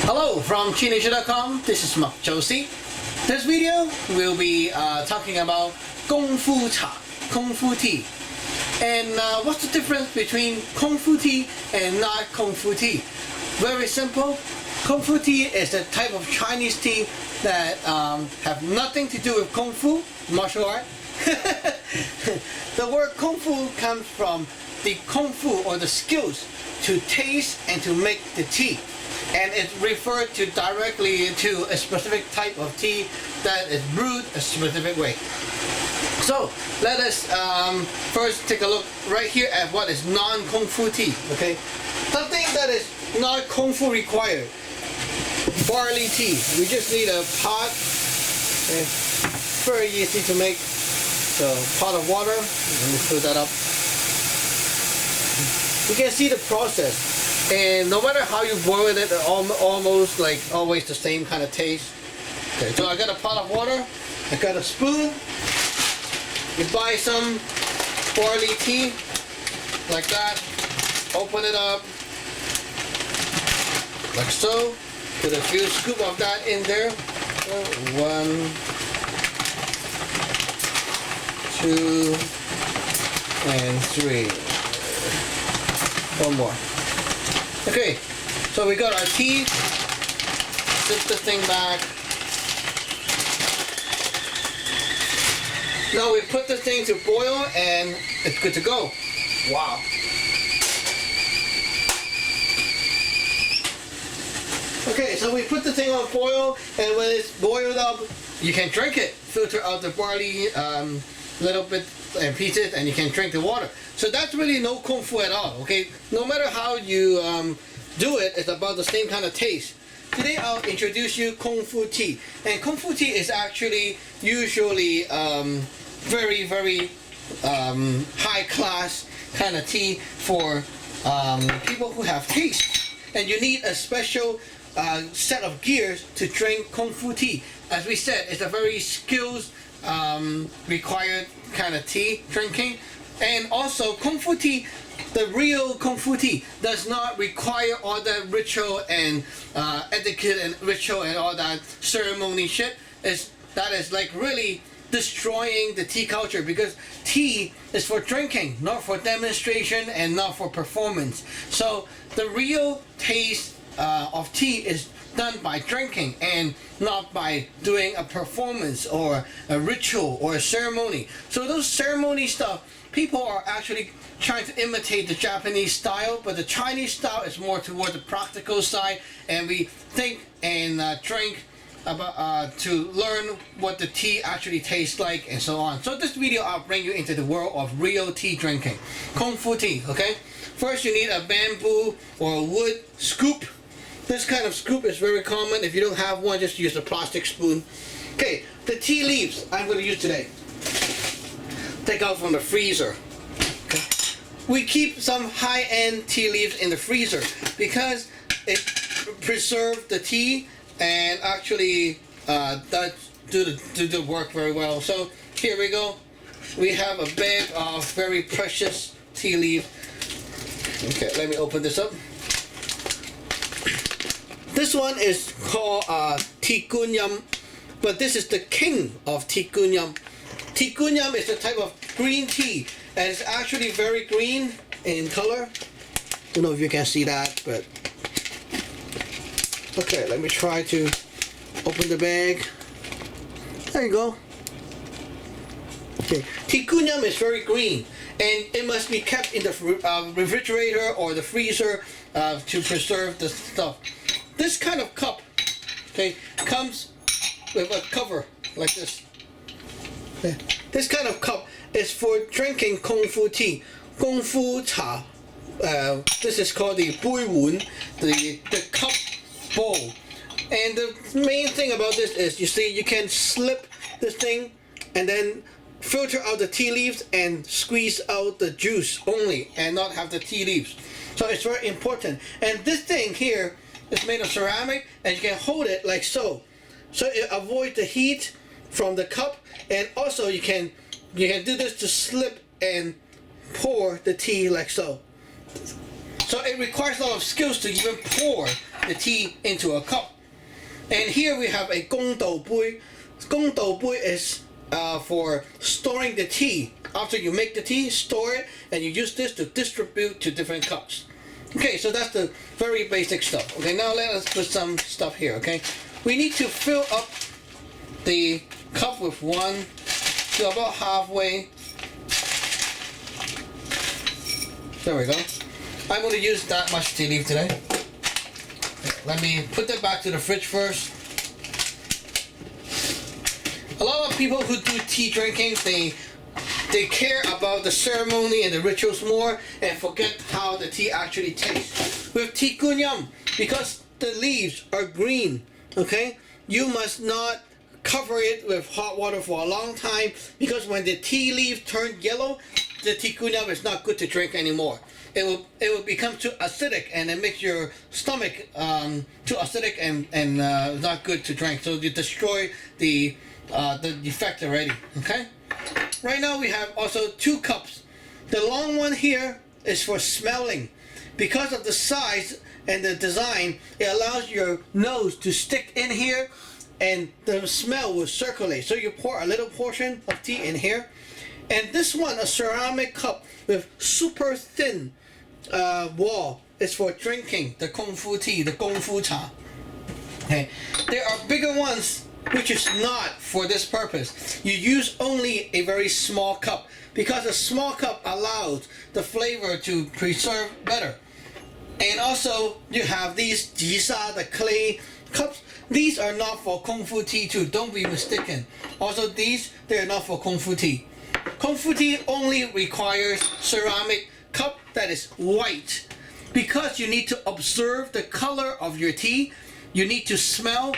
Hello from TeGuanYin.com. This is Mak Jo Si. This video will be talking about Kung Fu Cha, Kung Fu tea. And what's the difference between Kung Fu tea and not Kung Fu tea? Very simple. Kung Fu tea is a type of Chinese tea that have nothing to do with Kung Fu, martial art. The word Kung Fu comes from the Kung Fu or the skills to taste and to make the tea. And it referred to directly to a specific type of tea that is brewed a specific way. So let us first take a look right here at what is non-Kung Fu tea. Okay, something that is not Kung Fu required. Barley tea. We just need a pot. Okay. Very easy to make. So pot of water. Let me fill that up. You can see the process. And no matter how you boil it, almost like always the same kind of taste. Okay, so I got a pot of water, I got a spoon. You buy some barley tea, like that. Open it up, like so. Put a few scoops of that in there. 1, 2, and 3. One more. Okay, so we got our tea. Sit the thing back. Now we put the thing to boil and it's good to go. Wow. Okay, so we put the thing on boil, and when it's boiled up, you can drink it. Filter out the barley little bit and pieces, and you can drink the water. So that's really no Kung Fu at all, okay? No matter how you do it, it's about the same kind of taste. Today I'll introduce you Kung Fu tea. And Kung Fu tea is actually usually very, very high class kind of tea for people who have taste. And you need a special set of gears to drink Kung Fu tea. As we said, it's a very skills required kind of tea drinking. And also Kung Fu tea, the real Kung Fu tea does not require all that ritual and etiquette and ritual and all that ceremony shit. That is like really destroying the tea culture, because tea is for drinking, not for demonstration and not for performance. So the real taste of tea is done by drinking and not by doing a performance or a ritual or a ceremony. So those ceremony stuff, people are actually trying to imitate the Japanese style, but the Chinese style is more toward the practical side, and we think and drink about to learn what the tea actually tastes like and so on. So this video I'll bring you into the world of real tea drinking. Kung Fu tea, okay? First you need a bamboo or a wood scoop. This kind of scoop is very common. If you don't have one, just use a plastic spoon. Okay, the tea leaves I'm going to use today. Take out from the freezer. Okay. We keep some high-end tea leaves in the freezer because it preserves the tea and actually does do the work very well. So here we go. We have a bag of very precious tea leaf. Okay, let me open this up. This one is called TeGuanYin, but this is the king of TeGuanYin. TeGuanYin is a type of green tea, and it's actually very green in color. Don't know if you can see that, but okay, let me try to open the bag. There you go. Okay, TeGuanYin is very green, and it must be kept in the refrigerator or the freezer to preserve the stuff. This kind of cup, okay, comes with a cover like this. Okay. This kind of cup is for drinking Kung Fu tea, Kung Fu Cha. This is called the Bui the cup bowl. And the main thing about this is, you see, you can slip this thing and then filter out the tea leaves and squeeze out the juice only and not have the tea leaves. So it's very important. And this thing here is made of ceramic, and you can hold it like so. So it avoids the heat from the cup, and also you can do this to slip and pour the tea like so. So it requires a lot of skills to even pour the tea into a cup. And here we have a gong dou bui. Gong dou bui is for storing the tea. After you make the tea, store it, and you use this to distribute to different cups. Okay, so that's the very basic stuff. Okay, now let us put some stuff here. Okay, we need to fill up the cup with one to about halfway. There we go. I'm going to use that much tea leaf today. Let me put that back to the fridge first. A lot of people who do tea drinking, they care about the ceremony and the rituals more and forget how the tea actually tastes. With TeGuanYin, because the leaves are green, okay, you must not cover it with hot water for a long time, because when the tea leaves turn yellow, the TeGuanYin is not good to drink anymore. It will become too acidic, and it makes your stomach too acidic and not good to drink. So you destroy the effect already. Okay. Right now we have also 2 cups. The long one here is for smelling. Because of the size and the design, it allows your nose to stick in here and the smell will circulate. So you pour a little portion of tea in here. And this one, a ceramic cup with super thin wall, is for drinking the Kung Fu tea, the Kung Fu cha. Okay. There are bigger ones which is not for this purpose. You use only a very small cup, because a small cup allows the flavor to preserve better. And also you have these jisa, the clay cups. These are not for Kung Fu tea too, don't be mistaken. Also these, they are not for Kung Fu tea. Kung Fu tea only requires ceramic cup that is white, because you need to observe the color of your tea. You need to smell.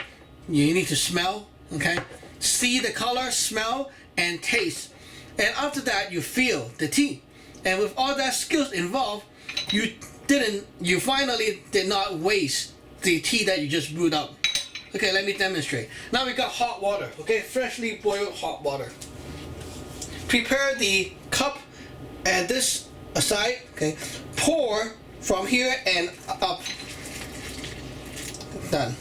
Okay? See the color, smell, and taste. And after that, you feel the tea. And with all that skills involved, you finally did not waste the tea that you just brewed up. Okay, let me demonstrate. Now we got hot water, okay? Freshly boiled hot water. Prepare the cup and this aside, okay? Pour from here and up. Done.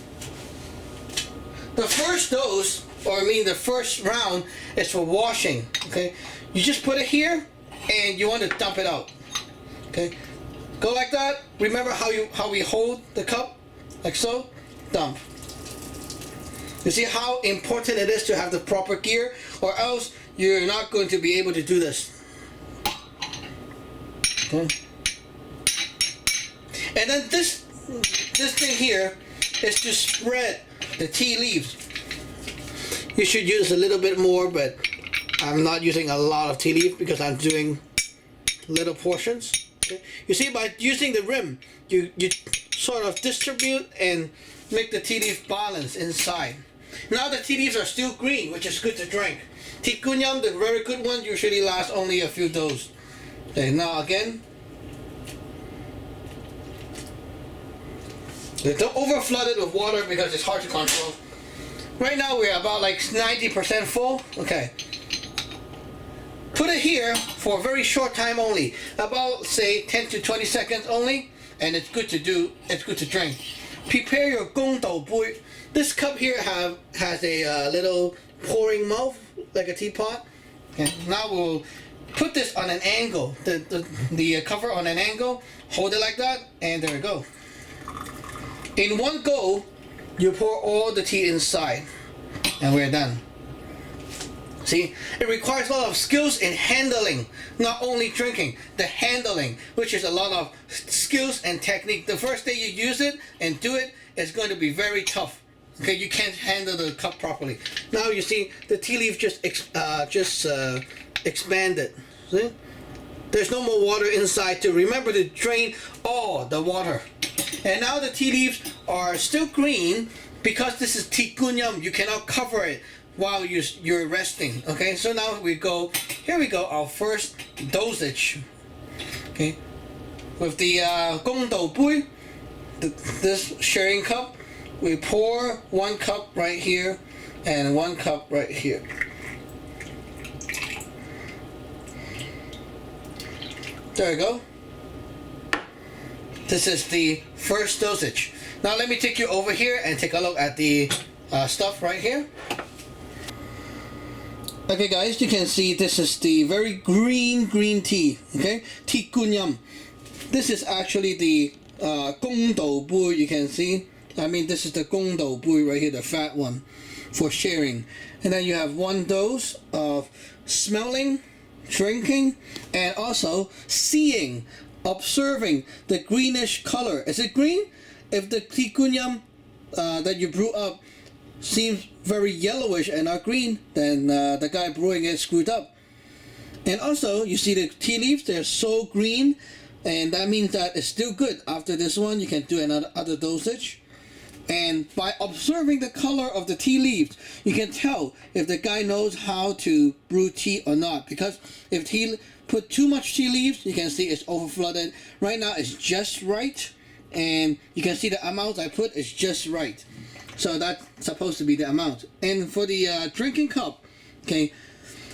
The first dose, or the first round, is for washing. Okay, you just put it here, and you want to dump it out. Okay, go like that. Remember how we hold the cup, like so. Dump. You see how important it is to have the proper gear, or else you're not going to be able to do this. Okay. And then this thing here is to spread the tea leaves. You should use a little bit more, but I'm not using a lot of tea leaf because I'm doing little portions. Okay? You see, by using the rim, you sort of distribute and make the tea leaf balance inside. Now the tea leaves are still green, which is good to drink. TeGuanYin, the very good one, usually lasts only a few doses. Okay, now again. Don't overflood it with water because it's hard to control. Right now we're about like 90% full. Okay. Put it here for a very short time only, about say 10 to 20 seconds only, and it's good to do. It's good to drink. Prepare your gong dou bui. This cup here has a little pouring mouth like a teapot. Okay. Now we'll put this on an angle. The cover on an angle. Hold it like that, and there we go. In one go, you pour all the tea inside, and we're done. See, it requires a lot of skills in handling, not only drinking, the handling, which is a lot of skills and technique. The first day you use it and do it, it's going to be very tough. Okay, you can't handle the cup properly. Now you see the tea leaf just expanded. See? There's no more water inside to remember to drain all the water. And now the tea leaves are still green because this is TeGuanYin. You cannot cover it while you're resting. Okay, so now here we go, our first dosage. Okay, with the gong dou bui, this sharing cup, we pour 1 cup right here and 1 cup right here. There we go. This is the first dosage. Now let me take you over here and take a look at the stuff right here. Okay guys, you can see this is the very green tea, okay? TeGuanYin. This is actually the Gong Dou Bui, you can see. I mean, this is the Gong Dou Bui right here, the fat one, for sharing. And then you have one dose of smelling, drinking, and also seeing, observing the greenish color. Is it green? If the TeGuanYin that you brew up seems very yellowish and not green, then the guy brewing it screwed up. And also, you see the tea leaves, they're so green, and that means that it's still good. After this one, you can do another dosage. And by observing the color of the tea leaves, you can tell if the guy knows how to brew tea or not. Because if he put too much tea leaves, you can see it's over flooded. Right now, it's just right, and you can see the amount I put is just right. So that's supposed to be the amount. And for the drinking cup, okay,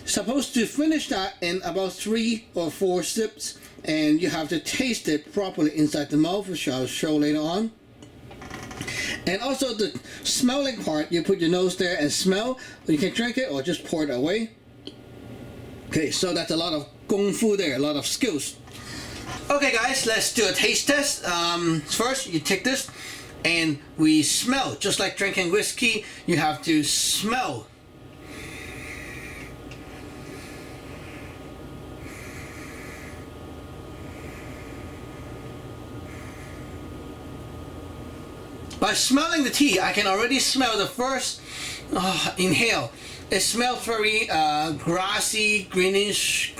supposed to finish that in about 3 or 4 sips, and you have to taste it properly inside the mouth, which I'll show later on. And also the smelling part, you put your nose there and smell. You can drink it or just pour it away. Okay, so that's a lot of kung fu there, a lot of skills. Okay guys, let's do a taste test. First, you take this and we smell. Just like drinking whiskey, you have to smell. By smelling the tea, I can already smell the first inhale. It smells very grassy, greenish,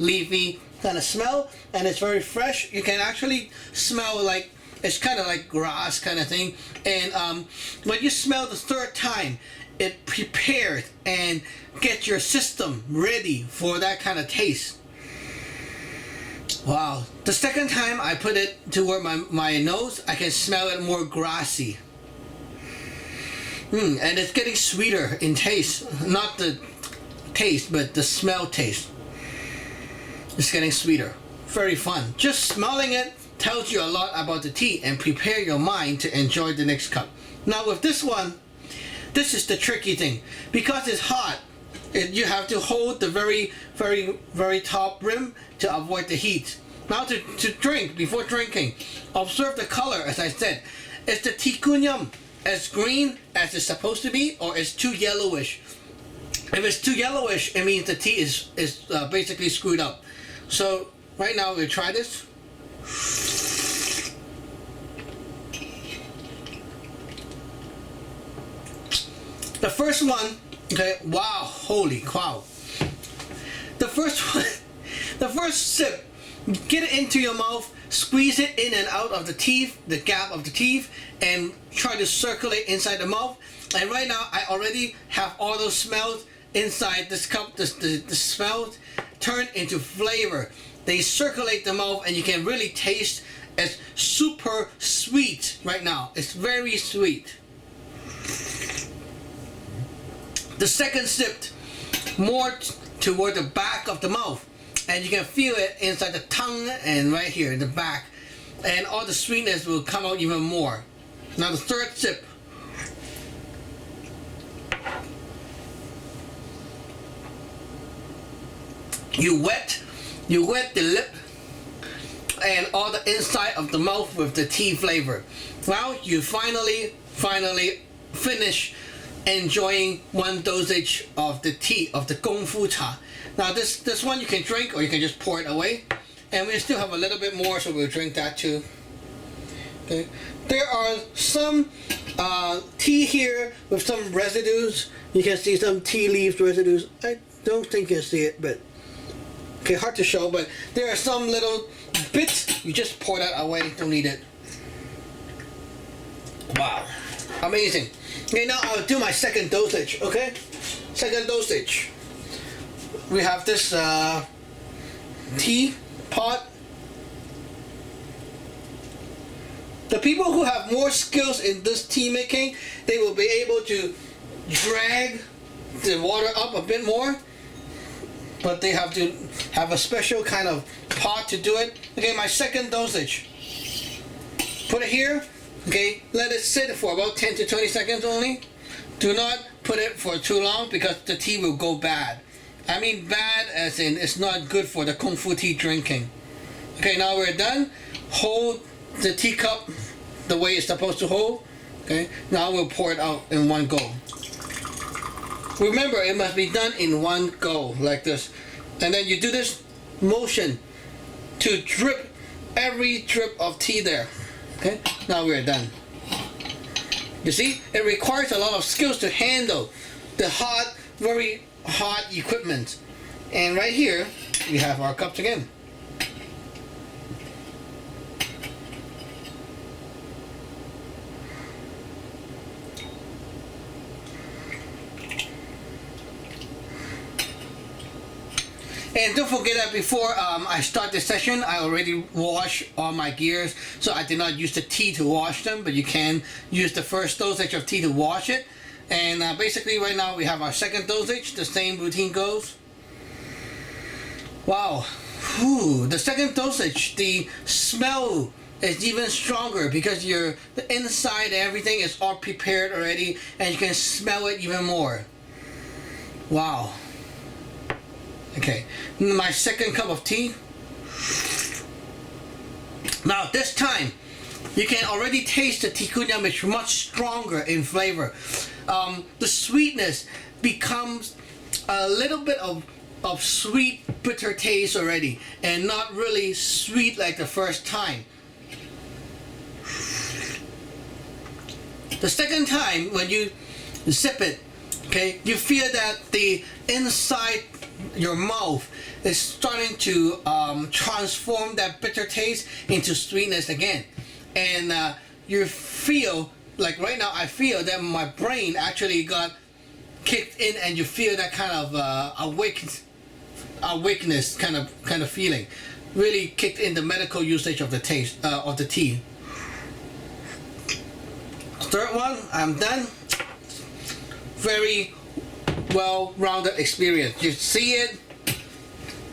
leafy kind of smell, and it's very fresh. You can actually smell like it's kind of like grass kind of thing. And when you smell the third time, it prepared and get your system ready for that kind of taste. Wow. The second time I put it toward my nose, I can smell it more grassy. And it's getting sweeter in taste. Not the taste, but the smell taste. It's getting sweeter. Very fun. Just smelling it tells you a lot about the tea and prepare your mind to enjoy the next cup. Now with this one, this is the tricky thing. Because it's hot, you have to hold the very top rim to avoid the heat. Now to drink, before drinking, observe the color. As I said, is the TeGuanYin as green as it's supposed to be, or is too yellowish? If it's too yellowish, it means the tea is basically screwed up. So right now we'll try this. The first one, okay, wow, holy cow. The first sip, get it into your mouth, squeeze it in and out of the teeth, the gap of the teeth, and try to circulate inside the mouth. And right now, I already have all those smells inside this cup. The smells turn into flavor. They circulate the mouth, and you can really taste it's super sweet right now. It's very sweet. The second sip, more toward the back of the mouth, and you can feel it inside the tongue and right here in the back, and all the sweetness will come out even more. Now the third sip, you wet the lip and all the inside of the mouth with the tea flavor. Now you finally finish enjoying one dosage of the tea, of the Gong Fu Cha. Now this one you can drink or you can just pour it away. And we still have a little bit more, so we'll drink that too. Okay. There are some tea here with some residues. You can see some tea leaves residues. I don't think you can see it, but okay, hard to show, but there are some little bits. You just pour that away, don't need it. Wow, amazing. Okay, now I'll do my second dosage, okay? Second dosage. We have this tea pot. The people who have more skills in this tea making, they will be able to drag the water up a bit more, but they have to have a special kind of pot to do it. Okay, my second dosage. put it here. Okay, let it sit for about 10 to 20 seconds only. Do not put it for too long because the tea will go bad. I mean bad as in it's not good for the Kung Fu tea drinking. Okay, now we're done. Hold the teacup the way it's supposed to hold. Okay, now we'll pour it out in one go. Remember, it must be done in one go, like this. And then you do this motion to drip every drip of tea there. Okay, now we're done. You see, it requires a lot of skills to handle the hot, very hot equipment. And right here, we have our cups again. And don't forget that before I start the session, I already wash all my gears, so I did not use the tea to wash them, but you can use the first dosage of tea to wash it. And basically right now we have our second dosage, the same routine goes. Wow, whew, the second dosage, the smell is even stronger because the inside and everything is all prepared already, and you can smell it even more. Wow. Okay, my second cup of tea. Now this time, you can already taste the TeGuanYin is much stronger in flavor. The sweetness becomes a little bit of sweet, bitter taste already, and not really sweet like the first time. The second time, when you sip it, okay, you feel that the inside your mouth is starting to transform that bitter taste into sweetness again, and you feel like right now I feel that my brain actually got kicked in, and you feel that kind of awakeness kind of feeling, really kicked in the medical usage of the taste of the tea. Third one, I'm done. Very well-rounded experience. You see it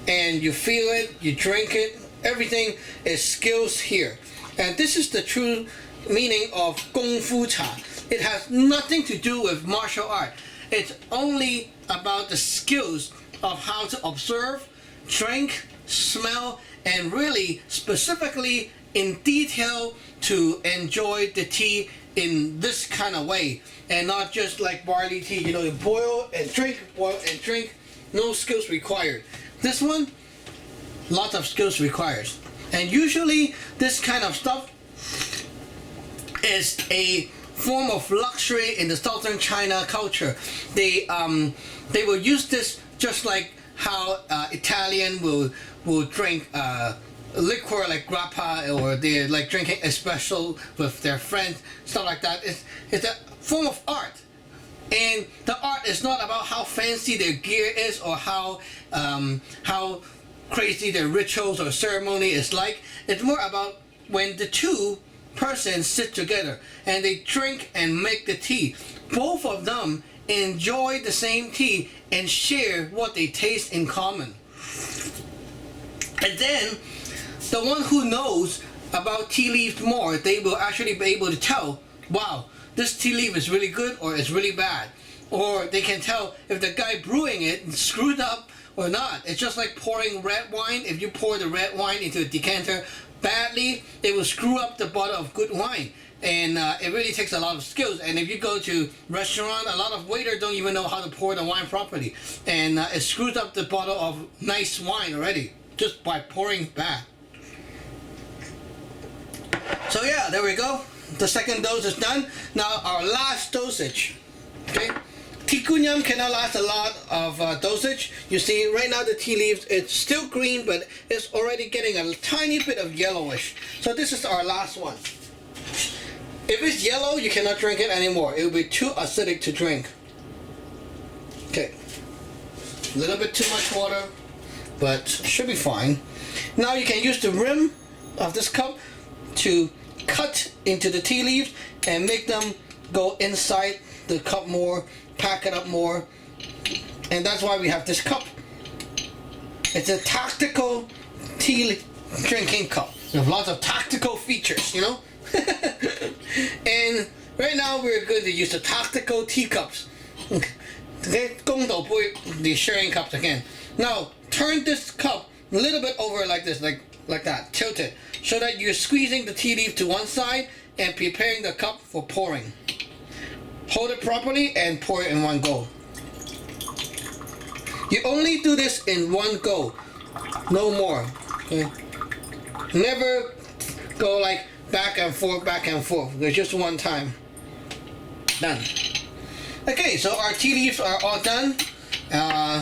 and you feel it, you drink it, everything is skills here. And this is the true meaning of Kung Fu Cha. It has nothing to do with martial art. It's only about the skills of how to observe, drink, smell, and really specifically in detail to enjoy the tea in this kind of way, and not just like barley tea, you know, you boil and drink, no skills required. This one, lots of skills requires. And usually this kind of stuff is a form of luxury in the southern China culture. They will use this just like how Italian will drink liquor like grappa, or they're like drinking espresso with their friends, stuff like that. It's a form of art, and the art is not about how fancy their gear is or how crazy their rituals or ceremony is like. It's more about when the two persons sit together and they drink and make the tea. Both of them enjoy the same tea and share what they taste in common. And then the one who knows about tea leaves more, they will actually be able to tell, wow, this tea leaf is really good or it's really bad. Or they can tell if the guy brewing it screwed up or not. It's just like pouring red wine. If you pour the red wine into a decanter badly, it will screw up the bottle of good wine. And it really takes a lot of skills. And if you go to restaurant, a lot of waiters don't even know how to pour the wine properly. And it screws up the bottle of nice wine already, just by pouring bad. So yeah, there we go. The second dose is done. Now our last dosage. Okay, TeGuanYin cannot last a lot of dosage. You see, right now the tea leaves, it's still green, but it's already getting a tiny bit of yellowish. So this is our last one. If it's yellow, you cannot drink it anymore. It will be too acidic to drink. Okay, a little bit too much water, but should be fine. Now you can use the rim of this cup to cut into the tea leaves and make them go inside the cup more, pack it up more, and that's why we have this cup. It's a tactical tea drinking cup with lots of tactical features, you know. And right now we're going to use the tactical teacups. Okay, 公斗杯, the sharing cups again. Now turn this cup a little bit over like this, like that, tilt it, so that you're squeezing the tea leaf to one side and preparing the cup for pouring. Hold it properly and pour it in one go. You only do this in one go, no more. Okay? Never go like back and forth, back and forth. There's just one time. Done. Okay, so our tea leaves are all done,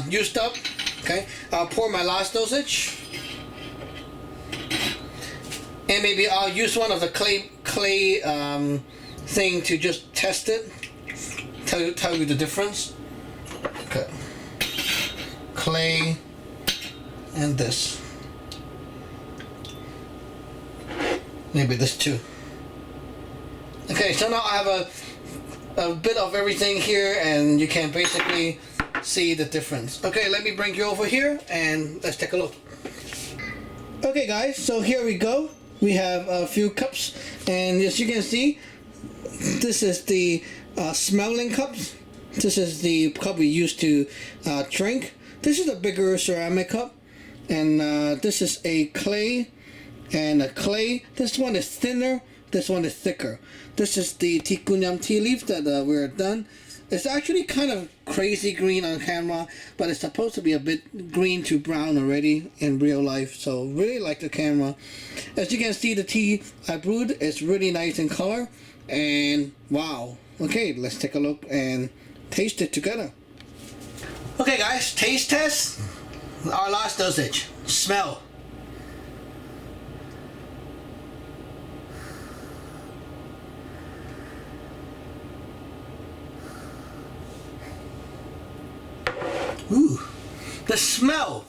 used up. Okay, I'll pour my last dosage, and maybe I'll use one of the clay thing to just test it. Tell you the difference. Okay, clay and this. Maybe this too. Okay, so now I have a bit of everything here, and you can basically see the difference. Okay, let me bring you over here and let's take a look. Okay guys, so here we go. We have a few cups, and as you can see, this is the smelling cups. This is the cup we use to drink. This is a bigger ceramic cup, and this is a clay and a clay. This one is thinner, this one is thicker. This is the TeGuanYin tea leaf that we're done. It's actually kind of crazy green on camera, but it's supposed to be a bit green to brown already in real life, so really like the camera. As you can see, the tea I brewed is really nice in color, and wow. Okay, let's take a look and taste it together. Okay guys, taste test. Our last dosage. Smell. Ooh, the smell.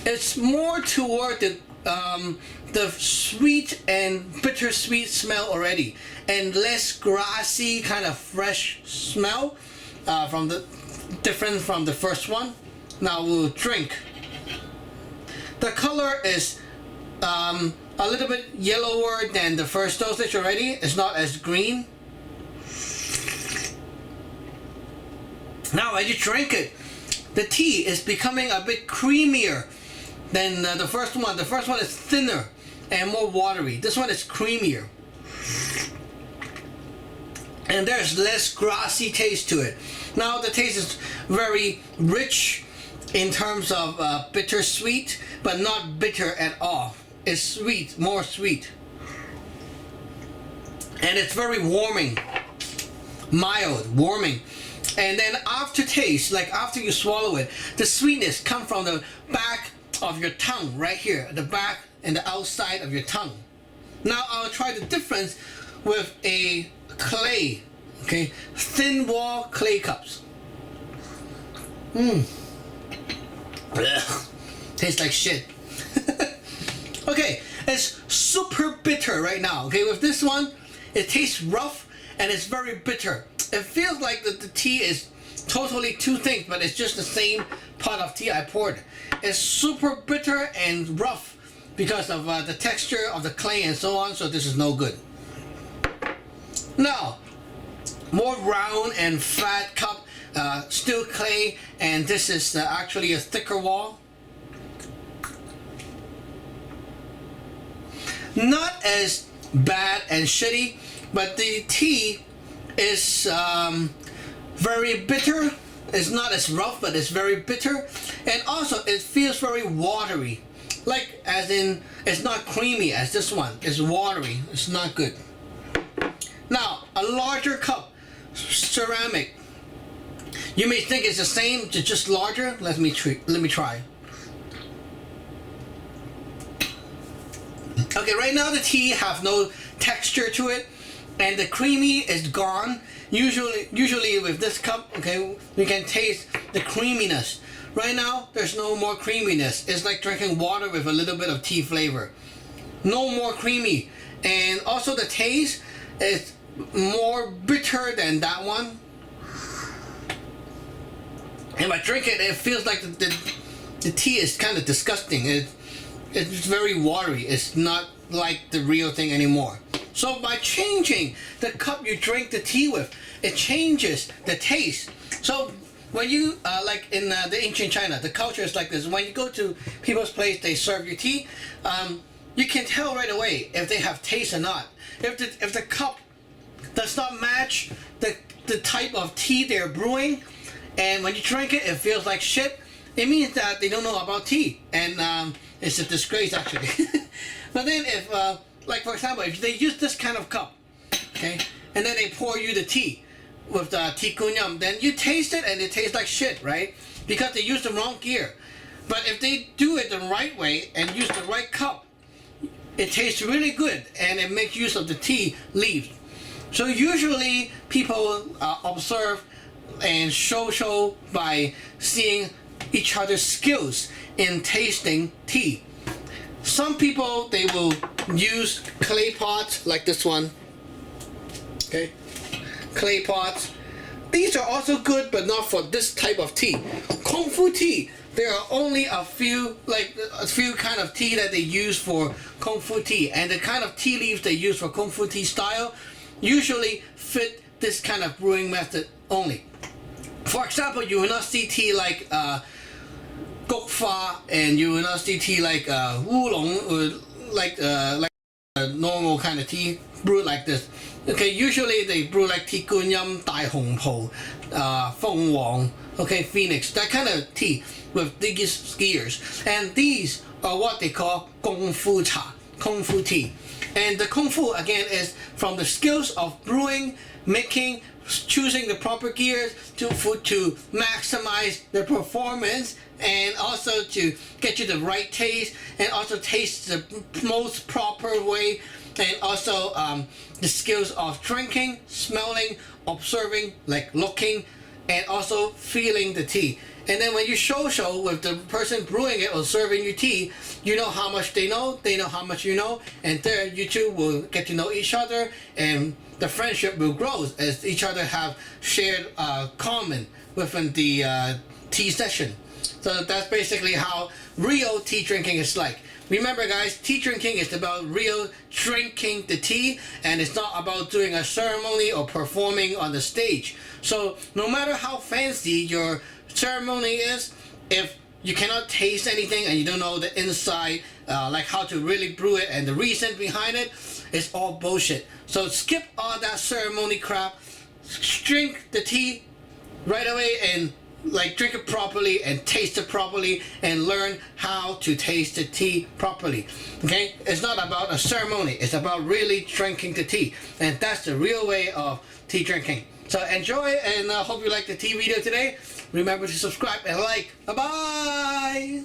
It's more toward the sweet and bittersweet smell already, and less grassy kind of fresh smell different from the first one. Now we'll drink. The color is a little bit yellower than the first dosage already. It's not as green. Now as you drink it, the tea is becoming a bit creamier than the first one. The first one is thinner and more watery. This one is creamier. And there's less grassy taste to it. Now the taste is very rich in terms of bittersweet, but not bitter at all. It's sweet, more sweet. And it's very warming. Mild, warming. And then aftertaste, like after you swallow it, the sweetness comes from the back of your tongue, right here, the back and the outside of your tongue. Now I'll try the difference with a clay, okay, thin wall clay cups. Tastes like shit. Okay, it's super bitter right now. Okay, with this one, it tastes rough and it's very bitter. It feels like the tea is totally two things, but it's just the same pot of tea I poured. It's super bitter and rough because of the texture of the clay and so on, so this is no good. Now, more round and flat cup, still clay, and this is actually a thicker wall. Not as bad and shitty, but the tea is very bitter. It's not as rough, but it's very bitter, and also it feels very watery, like as in it's not creamy as this one. It's watery. It's not good. Now a larger cup, ceramic. You may think it's the same, just larger. Let me try. Okay, right now the tea have no texture to it, and the creamy is gone. Usually with this cup, okay, we can taste the creaminess. Right now, there's no more creaminess. It's like drinking water with a little bit of tea flavor. No more creamy. And also the taste is more bitter than that one. And when I drink it, it feels like the tea is kind of disgusting. It's very watery. It's not like the real thing anymore. So by changing the cup you drink the tea with, it changes the taste. So when you like in the ancient China, the culture is like this. When you go to people's place, they serve you tea. You can tell right away if they have taste or not. If the cup does not match the type of tea they're brewing, and when you drink it, it feels like shit, it means that they don't know about tea, and it's a disgrace actually. But then if, like for example, if they use this kind of cup, okay, and then they pour you the tea with the TeGuanYin, then you taste it and it tastes like shit, right? Because they use the wrong gear. But if they do it the right way and use the right cup, it tastes really good and it makes use of the tea leaves. So usually people observe and show by seeing each other's skills in tasting tea. Some people, they will use clay pots like this one. Okay, clay pots. These are also good, but not for this type of tea. Kung Fu tea, there are only a few kind of tea that they use for Kung Fu tea, and the kind of tea leaves they use for Kung Fu tea style usually fit this kind of brewing method only. For example, you will not see tea like gok fa, and you will not see tea like oolong, or like a normal kind of tea brewed like this. Okay, usually they brew like TeGuanYin, Dai Hong Po, Feng Wang, okay, Phoenix, that kind of tea with these gears. And these are what they call Kung Fu cha, Kung Fu tea. And the Kung Fu again is from the skills of brewing, making, choosing the proper gears to maximize the performance, and also to get you the right taste, and also taste the most proper way, and also the skills of drinking, smelling, observing, like looking, and also feeling the tea. And then when you show with the person brewing it or serving you tea, you know how much they know how much you know, and there you two will get to know each other, and the friendship will grow as each other have shared common within the tea session. So that's basically how real tea drinking is like. Remember guys, tea drinking is about real drinking the tea, and it's not about doing a ceremony or performing on the stage. So no matter how fancy your ceremony is, if you cannot taste anything and you don't know the inside, like how to really brew it and the reason behind it, it's all bullshit. So skip all that ceremony crap, drink the tea right away, and like drink it properly and taste it properly, and learn how to taste the tea properly. Okay, it's not about a ceremony, it's about really drinking the tea, and that's the real way of tea drinking. So enjoy, and I hope you liked the tea video today. Remember to subscribe and like. Bye bye.